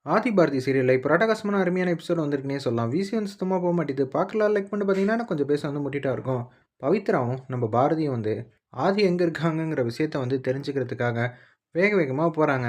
ஆதி பாரதி சீரியல்ல இப்போ அட்டகாசமான அருமையான எபிசோட் வந்திருக்குன்னே சொல்லலாம். வீசி வந்து சுத்தமா போ மாட்டேது. பார்க்கலாம் லைக் பண்ணிட்டு பார்த்தீங்கன்னா, கொஞ்சம் பேச வந்து முட்டிட்டா இருக்கும். பவித்ராவும் நம்ம பாரதியும் வந்து ஆதி எங்க இருக்காங்கங்கிற விஷயத்த வந்து தெரிஞ்சுக்கிறதுக்காக வேக வேகமா போறாங்க.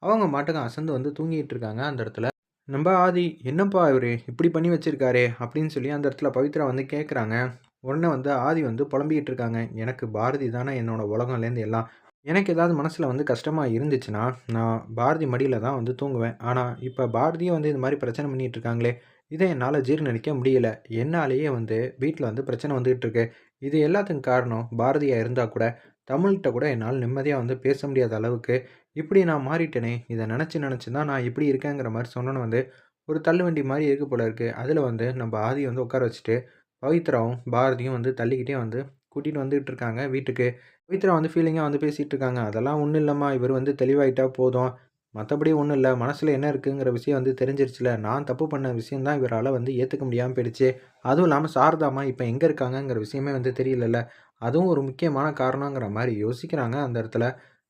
அவங்க மாட்டுக்கு அசந்து வந்து தூங்கிட்டு இருக்காங்க அந்த இடத்துல. "நம்ப ஆதி என்னப்பா இவரு இப்படி பண்ணி வச்சிருக்காரே!" அப்படின்னு சொல்லி அந்த இடத்துல பவித்ரா வந்து கேட்குறாங்க. உடனே வந்து ஆதி வந்து புலம்பிக்கிட்டு இருக்காங்க. "எனக்கு பாரதி தானே என்னோட உலகம்லேருந்து எல்லாம். எனக்கு ஏதாவது மனசுல வந்து கஷ்டமா இருந்துச்சுன்னா, நான் பாரதி மடியில தான் வந்து தூங்குவேன். ஆனா, இப்ப பாரதியும் வந்து இந்த மாரி பிரச்சனை பண்ணிட்டு இருக்காங்களே! இத என்னால ஜீரணிக்க முடியல. என்னாலேயே வந்து வீட்ல வந்து பிரச்சனை வந்துகிட்டு இருக்கு. இது எல்லாத்துக்கும் காரணம் பாரதியா இருந்தா கூட, தமிழ்ட்ட கூட என்னால நிம்மதியா வந்து பேச முடியாத அளவுக்கு, இப்படி நான் மாறிட்டேனே! இத நெனச்சு நெனச்சு தான் நான் இப்படி இருக்கேங்கிற மாரி சொன்னோனே வந்து, ஒரு தள்ளுவண்டி மாரி இருக்கு போல இருக்கு. அதுல வந்து நம்ப ஆதிய வந்து உட்கார வச்சுட்டு, பவித்ராவும், பாரதியும் வந்து தள்ளிக்கிட்டே வந்து கூட்டிட்டு வந்துட்டு இருக்காங்க வீட்டுக்கு. பவித்ரா வந்து ஃபீலிங்கா வந்து பேசிட்டு இருக்காங்க. "அதெல்லாம் ஒண்ணும் இல்லம்மா. இவரு வந்து தெளிவாயிட்டா போதும். மத்தபடி ஒண்ணும் இல்ல. மனசுல என்ன இருக்குங்கிற விஷயம் வந்து தெரிஞ்சிருச்சுல. நான் தப்பு பண்ண விஷயம் தான் இவரால வந்து ஏத்துக்க முடியாம போயிடுச்சு. அதுவும் இல்லாம சாரதாம்மா இப்ப எங்க இருக்காங்கங்கிற விஷயமே வந்து தெரியலல்ல. அதுவும் ஒரு முக்கியமான காரணங்கிற மாரி யோசிக்கிறாங்க அந்த இடத்துல.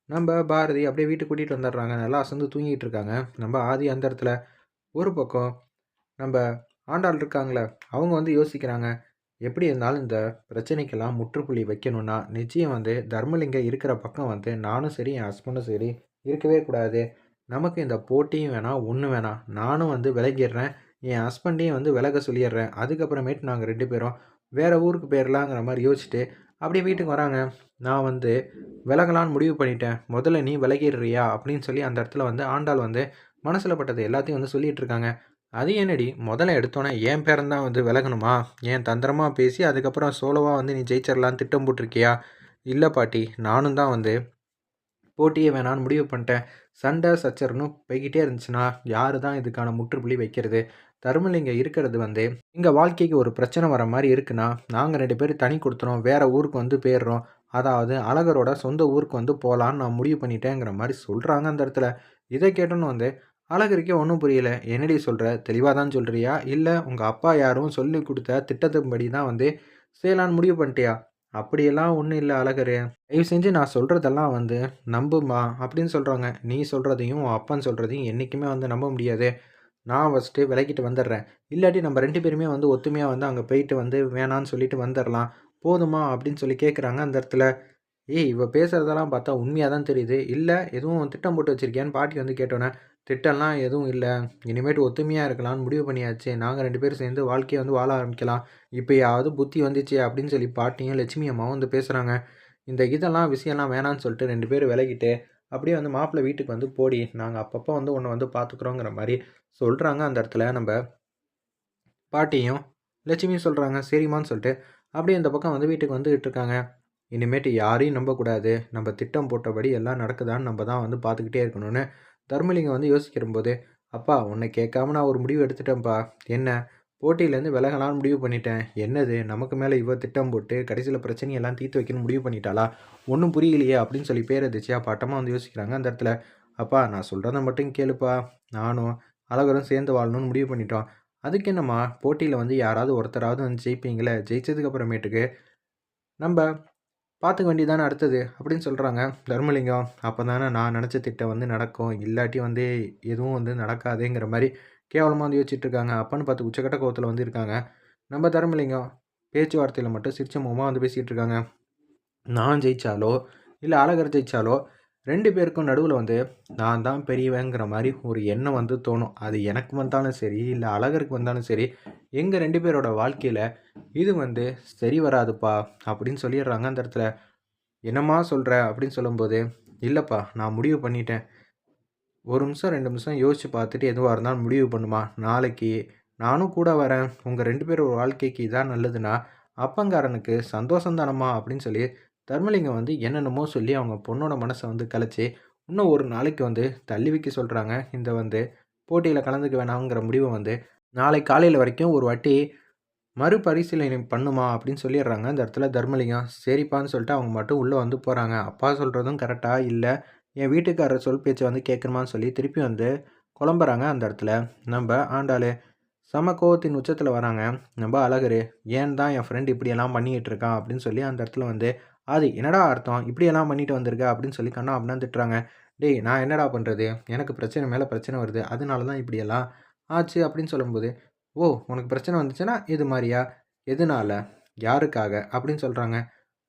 நம்ப பாரதி அப்படியே வீட்டுக்கு கூட்டிட்டு வந்துடுறாங்க. நல்லா அசந்து தூங்கிட்டு இருக்காங்க. நம்ப ஆதி அந்த இடத்துல ஒரு பக்கம் நம்ப ஆண்டாள் இருக்காங்கல்ல, அவங்க வந்து யோசிக்கிறாங்க. எப்படி இருந்தாலும் இந்த பிரச்சனைக்கெல்லாம் முற்றுப்புள்ளி வைக்கணும்னா, நிச்சயம் வந்து தர்மலிங்கம் இருக்கிற பக்கம் வந்து நானும் சரி, என் ஹஸ்பண்டும் சரி இருக்கவே கூடாது. நமக்கு இந்த போட்டியும் வேணாம், ஒண்ணும் வேணாம். நானும் வந்து விலகிர்றேன். என் ஹஸ்பண்டையும் வந்து விலக சொல்லிர்றேன். அதுக்கப்புறமேட்டு நாங்க 2 பேரும் வேற ஊருக்கு போயிரலாங்கிற மாரி யோசிச்சுட்டு, அப்படியே வீட்டுக்கு வராங்க. நான் வந்து விலகலான்னு முடிவு பண்ணிட்டேன். முதல்ல நீ விலகிர்றியா? அப்படின்னு சொல்லி அந்த இடத்துல வந்து ஆண்டாள் வந்து மனசுல பட்டது எல்லாத்தையும் வந்து சொல்லிட்டு இருக்காங்க. அது என்னடி முதல்ல எடுத்தோனே என் பேரன் தான் வந்து விலகணுமா? ஏன் தந்திரமா பேசி அதுக்கப்புறம் சோலோவா வந்து நீ ஜெயிச்சிரலான்னு திட்டம் போட்டிருக்கியா? இல்ல பாட்டி. நானும் தான் வந்து போட்டியே வேணான்னு முடிவு பண்ணிட்டேன். சண்டை, சச்சரவுன்னு போய்க்கிட்டே இருந்துச்சுன்னா, யாரு தான் இதுக்கான முற்றுப்புள்ளி வைக்கிறது? தர்மலிங்கம் இருக்கிறது வந்து எங்க வாழ்க்கைக்கு ஒரு பிரச்சனை வர மாரி இருக்குன்னா, நாங்க 2 பேரும் தனி குடித்தனம் வேற ஊருக்கு வந்து போயிர்றோம். அதாவது அழகரோட சொந்த ஊருக்கு வந்து போலான்னு நான் முடிவு பண்ணிட்டேங்கிற மாரி சொல்றாங்க அந்த இடத்துல. இத கேட்டோனே வந்து அழகருக்கே ஒண்ணும் புரியல. "என்னடி சொல்ற? தெளிவா தான் சொல்றியா? இல்ல உங்க அப்பா யாரும் சொல்லிக் குடுத்த திட்டத்தின்படி தான் வந்து செய்யலான்னு முடிவு பண்ணிட்டியா?" "அப்படியெல்லாம் ஒண்ணும் இல்ல அழகரு. தயவு செஞ்சு நான் சொல்றதெல்லாம் வந்து நம்புமா" அப்படின்னு சொல்றாங்க. "நீ சொல்றதையும், உன் அப்பன் சொல்றதையும் என்னைக்குமே வந்து நம்ப முடியாது. நான் ஃபர்ஸ்ட்டு விலகிட்டு வந்துடுறேன். இல்லாட்டி நம்ம 2 பேருமே வந்து ஒத்துமையா வந்து அங்க போயிட்டு வந்து வேணான்னு சொல்லிட்டு வந்துரலாம். போதுமா?" அப்படின்னு சொல்லி கேட்குறாங்க அந்த இடத்துல. "ஏய்! இவ பேசுறதெல்லாம் பார்த்தா உண்மையா தான் தெரியுது. இல்ல எதுவும் திட்டம் போட்டு வச்சிருக்கியான்னு?" பாட்டி வந்து கேட்டோனே, "திட்டம்லாம் எதுவும் இல்ல. இனிமேட்டு ஒத்துமையா இருக்கலாம்னு முடிவு பண்ணியாச்சு. நாங்க 2 பேரும் சேர்ந்து வாழ்க்கைய வந்து வாழ ஆரம்பிக்கலாம். இப்பயாவது புத்தி வந்துச்சு." அப்படின்னு சொல்லி பாட்டியும், லட்சுமி அம்மாவும் வந்து பேசுறாங்க. இந்த இதெல்லாம் விஷயம்லாம் வேணான்னு சொல்லிட்டு 2 பேரும் விலகிட்டு, அப்படியே வந்து மாப்பிள வீட்டுக்கு வந்து போடி, நாங்க அப்பப்போ வந்து உன்ன வந்து பார்த்துக்குறோங்கிற மாரி சொல்றாங்க அந்த இடத்துல நம்ப பாட்டியும், லட்சுமியும் சொல்றாங்க. சரிம்மான்னு சொல்லிட்டு, அப்படியே இந்த பக்கம் வந்து வீட்டுக்கு வந்துகிட்டு இருக்காங்க. இனிமேட்டு யாரையும் நம்பக்கூடாது. நம்ம திட்டம் போட்டபடி எல்லாம் நடக்குதான்னு நம்ம தான் வந்து பார்த்துக்கிட்டே இருக்கணும்னு தர்மலிங்கம் வந்து யோசிக்கிறம்போது, "அப்பா உன்னை கேட்காம நான் ஒரு முடிவு எடுத்துட்டேன்ப்பா. என்ன? போட்டியிலேருந்து விலகலான்னு முடிவு பண்ணிட்டேன்." "என்னது? நமக்கு மேல இவ திட்டம் போட்டு கடைசியில பிரச்சனையெல்லாம் தீர்த்து வைக்கணும்னு முடிவு பண்ணிட்டாளா? ஒண்ணும் புரியலையே!" அப்படின்னு சொல்லி பேரதிர்ச்சியா பட்டமா வந்து யோசிக்கிறாங்க அந்த இடத்துல. "அப்பா நான் சொல்றத மட்டும் கேளுப்பா. நானும் அழகரும் சேர்ந்து வாழணும்னு முடிவு பண்ணிட்டோம். அதுக்கு என்னம்மா போட்டியில வந்து யாராவது ஒருத்தராவது வந்து ஜெயிப்பீங்கள்ல. ஜெயிச்சதுக்கு அப்புறமேட்டுக்கு நம்ப பார்த்துக்க வேண்டியது தானே அடுத்தது." அப்படின்னு சொல்றாங்க தர்மலிங்கம். அப்பதானே நான் நெனச்ச திட்டம் வந்து நடக்கும். இல்லாட்டி வந்து எதுவும் வந்து நடக்காதேங்கிற மாரி கேவலமா வந்து யோசிச்சுட்டு இருக்காங்க. அப்பன்னு பார்த்து உச்சக்கட்ட கோவத்துல வந்து இருக்காங்க. நம்ம தர்மலிங்கம் பேச்சுவார்த்தையில மட்டும் சிரிச்ச முகமா வந்து பேசிட்டு இருக்காங்க. நான் ஜெயிச்சாலோ, இல்ல அழகர் ஜெயிச்சாலோ 2 பேருக்கும் நடுவுல வந்து நான் தான் பெரியவங்கிற மாரி ஒரு எண்ணம் வந்து தோணும். அது எனக்கு வந்தாலும் சரி, இல்ல அழகருக்கு வந்தாலும் சரி, எங்க 2 பேரோட வாழ்க்கையில இது வந்து சரி வராதுப்பா அப்படின்னு சொல்லிடுறாங்க அந்த இடத்துல. "என்னம்மா சொல்ற?" அப்படின்னு சொல்லும்போது, "இல்லப்பா நான் முடிவு பண்ணிட்டேன். 1 நிமிஷம் 2 நிமிஷம் யோசிச்சு பார்த்துட்டு எதுவா இருந்தாலும் முடிவு பண்ணுமா. நாளைக்கு நானும் கூட வரேன். உங்க 2 பேரோட வாழ்க்கைக்கு இதான் நல்லதுன்னா, அப்பங்காரனுக்கு சந்தோஷம் தானம்மா." அப்படின்னு சொல்லி தர்மலிங்கம் வந்து என்னென்னமோ சொல்லி அவங்க பொண்ணோட மனச வந்து கலைச்சு, இன்னும் 1 நாளைக்கு வந்து தள்ளி வைக்க சொல்றாங்க. இந்த வந்து போட்டியில கலந்துக்க வேணாங்கிற முடிவ வந்து நாளை காலையில வரைக்கும் ஒரு வாட்டி மறுபரிசீலனை பண்ணுமா அப்படின்னு சொல்லிடுறாங்க அந்த இடத்துல தர்மலிங்கம். சரிப்பான்னு சொல்லிட்டு அவங்க மட்டும் உள்ள வந்து போறாங்க. அப்பா சொல்றதும் கரெக்ட்டா? இல்ல என் வீட்டுக்காரர் சொல் பேச்ச வந்து கேட்கணுமான்னு சொல்லி திருப்பி வந்து குழம்புறாங்க அந்த இடத்துல. நம்ப ஆண்டாளு. செம கோவத்தின் உச்சத்துல வராங்க. நம்ப அழகரு. ஏன் தான் என் ஃப்ரெண்ட் இப்படியெல்லாம் பண்ணிக்கிட்டு இருக்கான் அப்படின்னு சொல்லி அந்த இடத்துல வந்து, "ஆதி என்னடா அர்த்தம்? இப்படியெல்லாம் பண்ணிட்டு வந்திருக்க?" அப்படின்னு சொல்லி கன்னா பின்னான்னு திட்டுறாங்க. "டேய் நான் என்னடா பண்றது? எனக்கு பிரச்சனை மேல பிரச்சனை வருது. அதனால தான் இப்படியெல்லாம் ஆச்சு." அப்படின்னு சொல்லும்போது, "ஓ! உனக்கு பிரச்சனை வந்துச்சுன்னா இது மாரியா? எதுனால? யாருக்காக?" அப்படின்னு சொல்றாங்க.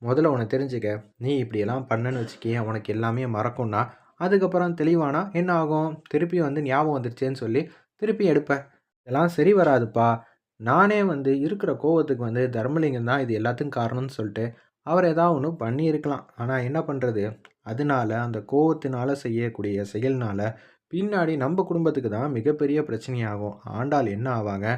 "முதல்ல ஒண்ணு தெரிஞ்சுக்க. நீ இப்படியெல்லாம் பண்ணன்னு வச்சுக்கயேன், உனக்கு எல்லாமே மறக்கும்னா, அதுக்கப்புறம் தெளிவானா என்ன ஆகும்? திருப்பி வந்து ஞாபகம் வந்துருச்சேன்னு சொல்லி திருப்பி எடுப்ப. இதெல்லாம் சரி வராதுப்பா. நானே வந்து இருக்கிற கோவத்துக்கு வந்து தர்மலிங்கம் தான் இது எல்லாத்துக்கும் காரணம்னு சொல்லிட்டு, அவர் ஏதாவது ஒண்ணு பண்ணியிருக்கலாம். ஆனா என்ன பண்றது? அதனால அந்த கோவத்தினால செய்யக்கூடிய செயல்னால, பின்னாடி நம்ப குடும்பத்துக்கு தான் மிகப்பெரிய பிரச்சனையாகும். ஆண்டாள் என்ன ஆவாங்க?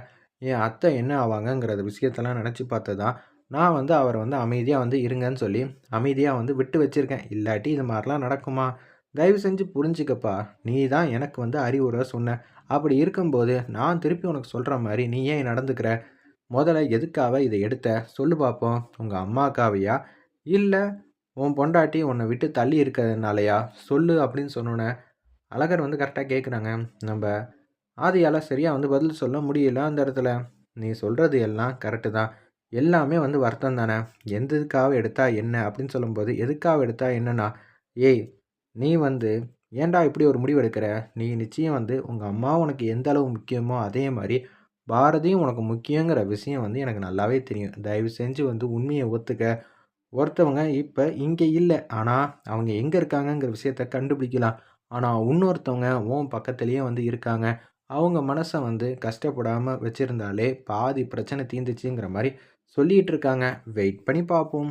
என் அத்தை என்ன ஆவாங்கங்கிற விஷயத்தெல்லாம் நெனச்சு பார்த்து தான், நான் வந்து அவர வந்து அமைதியா வந்து இருங்கன்னு சொல்லி, அமைதியா வந்து விட்டு வச்சிருக்கேன். இல்லாட்டி இது மாரிலாம் நடக்குமா? தயவு செஞ்சு புரிஞ்சுக்கப்பா. நீ தான் எனக்கு வந்து அறிவுரை சொன்ன. அப்படி இருக்கும்போது, நான் திருப்பி உனக்கு சொல்ற மாரி நீ ஏன் நடந்துக்கிற? மொதல்ல எதுக்காக இத எடுத்த? சொல்லு பாப்போம். உங்க அம்மாக்காகயா? இல்ல உன் பொண்டாட்டி உன்ன விட்டு தள்ளி இருக்கிறதுனாலயா? சொல்லு அப்படின்னு சொன்னோனே, அழகர் வந்து கரெக்ட்டா கேட்குறாங்க. நம்ப ஆதியால சரியா வந்து பதில் சொல்ல முடியல அந்த இடத்துல. "நீ சொல்றது எல்லாம் கரெக்ட்டு தான். எல்லாமே வந்து வருத்தம் தானே. எதுக்காக எடுத்தா என்ன?" அப்படின்னு சொல்லும்போது, "எதுக்காக எடுத்தா என்னன்னா, ஏய் நீ வந்து ஏன்டா இப்படி ஒரு முடிவு எடுக்கிற? நீ நிச்சயம் வந்து உங்க அம்மா உனக்கு எந்த அளவு முக்கியமோ, அதே மாரி பாரதியும் உனக்கு முக்கியங்கிற விஷயம் வந்து எனக்கு நல்லாவே தெரியும். தயவு செஞ்சு வந்து உண்மைய ஒத்துக்க. ஒருத்தவங்க இப்ப இங்க இல்ல. ஆனா, அவங்க எங்க இருக்காங்கங்கிற விஷயத்த கண்டுபிடிக்கலாம். ஆனா, இன்னொருத்தவங்க உன் பக்கத்திலேயே வந்து இருக்காங்க. அவங்க மனச வந்து கஷ்டப்படாம வச்சிருந்தாலே பாதி பிரச்சனை தீர்ந்துச்சுங்கிற மாரி சொல்லிட்டு இருக்காங்க. வெயிட் பண்ணி பார்ப்போம்.